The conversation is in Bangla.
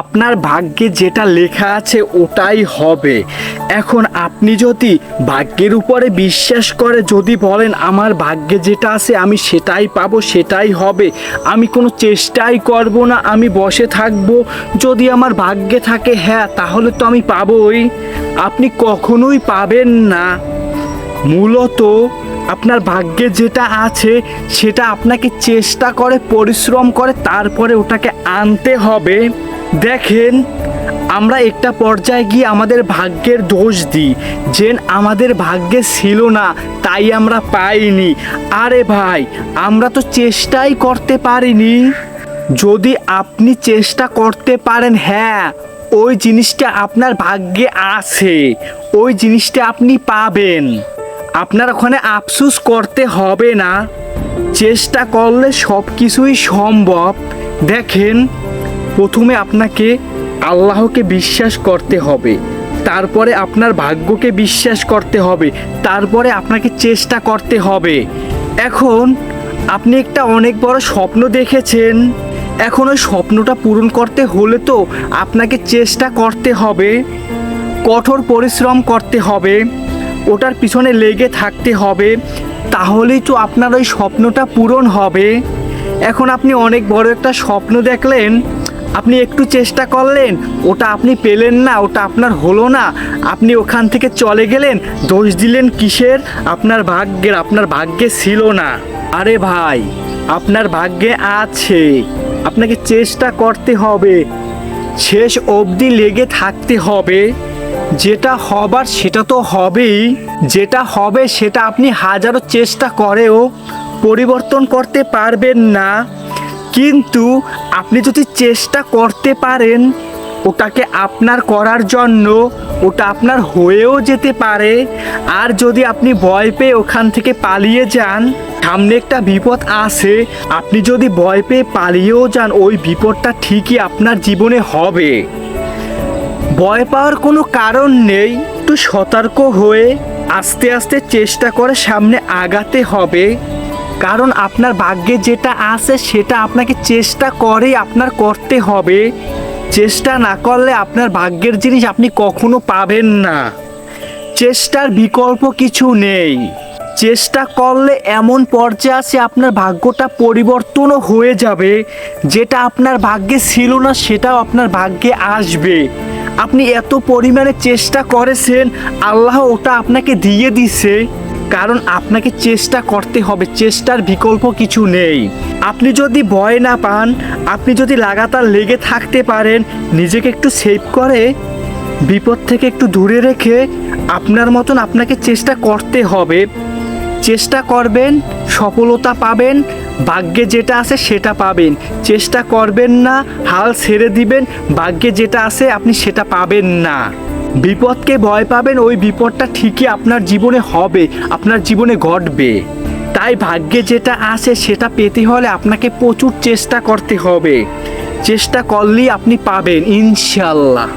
আপনার ভাগ্যে যেটা লেখা আছে ওটাই হবে। এখন আপনি যদি ভাগ্যের উপরে বিশ্বাস করে যদি বলেন আমার ভাগ্যে যেটা আছে আমি সেটাই পাবো, সেটাই হবে, আমি কোনো চেষ্টাই করব না, আমি বসে থাকবো, যদি আমার ভাগ্যে থাকে হ্যাঁ তাহলে তো আমি পাবোই, আপনি কখনোই পাবেন না। মূলত আপনার ভাগ্যে যেটা আছে সেটা আপনাকে চেষ্টা করে পরিশ্রম করে তারপরে ওটাকে আনতে হবে। দেখেন, আমরা একটা পর্যায়ে গিয়ে আমাদের ভাগ্যের দোষ দিই যে আমাদের ভাগ্যে ছিল না তাই আমরা পাইনি। আরে ভাই, আমরা তো চেষ্টাই করতে পারিনি। যদি আপনি চেষ্টা করতে পারেন হ্যাঁ ওই জিনিসটা আপনার ভাগ্যে আছে, ওই জিনিসটা আপনি পাবেন, আপনার ওখানে আফসোস করতে হবে না। চেষ্টা করলে সব কিছুই সম্ভব। দেখেন, প্রথমে আপনাকে আল্লাহকে বিশ্বাস করতে হবে, তারপরে আপনার ভাগ্যকে বিশ্বাস করতে হবে, তারপরে আপনাকে চেষ্টা করতে হবে। এখন আপনি একটা অনেক বড় স্বপ্ন দেখেছেন, এখন ওই স্বপ্নটা পূরণ করতে হলে তো আপনাকে চেষ্টা করতে হবে, কঠোর পরিশ্রম করতে হবে, ওটার পিছনে লেগে থাকতে হবে, তাহলেই তো আপনার ওই স্বপ্নটা পূরণ হবে। এখন আপনি অনেক বড় একটা স্বপ্ন দেখলেন, আপনি একটু চেষ্টা করলেন, ওটা আপনি পেলেন না, ওটা আপনার হলো না, আপনি ওখান থেকে চলে গেলেন, দোষ দিলেন কিসের? আপনার ভাগ্যের, আপনার ভাগ্যে ছিল না। আরে ভাই, আপনার ভাগ্যে আছে, আপনাকে চেষ্টা করতে হবে, শেষ অবধি লেগে থাকতে হবে। যেটা হবার সেটা তো হবেই, যেটা হবে সেটা আপনি হাজারো চেষ্টা করেও পরিবর্তন করতে পারবেন না, কিন্তু আপনি যদি চেষ্টা করতে পারেন ওটাকে আপনার করার জন্য, ওটা আপনার হয়েও যেতে পারে। আর যদি আপনি ভয় পেয়ে ওখান থেকে পালিয়ে যান, সামনে একটা বিপদ আছে, আপনি যদি ভয় পেয়ে পালিয়েও যান ওই বিপদটা ঠিকই আপনার জীবনে হবে। ভয় পাওয়ার কোনো কারণ নেই, একটু সতর্ক হয়ে আস্তে আস্তে চেষ্টা করে সামনে আগাতে হবে, কারণ আপনার ভাগ্যে যেটা আছে সেটা আপনাকে চেষ্টা করেই আপনার করতে হবে। চেষ্টা না করলে আপনার ভাগ্যের জিনিস আপনি কখনো পাবেন না। চেষ্টার বিকল্প কিছু নেই। চেষ্টা করলে এমন পর্যায়ে আছে আপনার ভাগ্যটা পরিবর্তনও হয়ে যাবে, যেটা আপনার ভাগ্যে ছিল না সেটাও আপনার ভাগ্যে আসবে। আপনি এত পরিমাণে চেষ্টা করেছেন, আল্লাহ ওটা আপনাকে দিয়ে দিছে, কারণ আপনাকে চেষ্টা করতে হবে, চেষ্টার বিকল্প কিছু নেই। আপনি যদি ভয় না পান, আপনি যদি লাগাতার লেগে থাকতে পারেন, নিজেকে একটু সেভ করে বিপদ থেকে একটু দূরে রেখে আপনার মতন আপনাকে চেষ্টা করতে হবে। চেষ্টা করবেন, সফলতা পাবেন, ভাগ্যে যেটা আছে সেটা পাবেন। চেষ্টা করবেন না, হাল ছেড়ে দিবেন, ভাগ্যে যেটা আছে আপনি সেটা পাবেন না। বিপদকে ভয় পাবেন, ওই বিপদটা ঠিকই আপনার জীবনে হবে, আপনার জীবনে ঘটবে। তাই ভাগ্যে যেটা আছে সেটা পেতে হলে আপনাকে প্রচুর চেষ্টা করতে হবে। চেষ্টা করলেই আপনি পাবেন ইনশাআল্লাহ।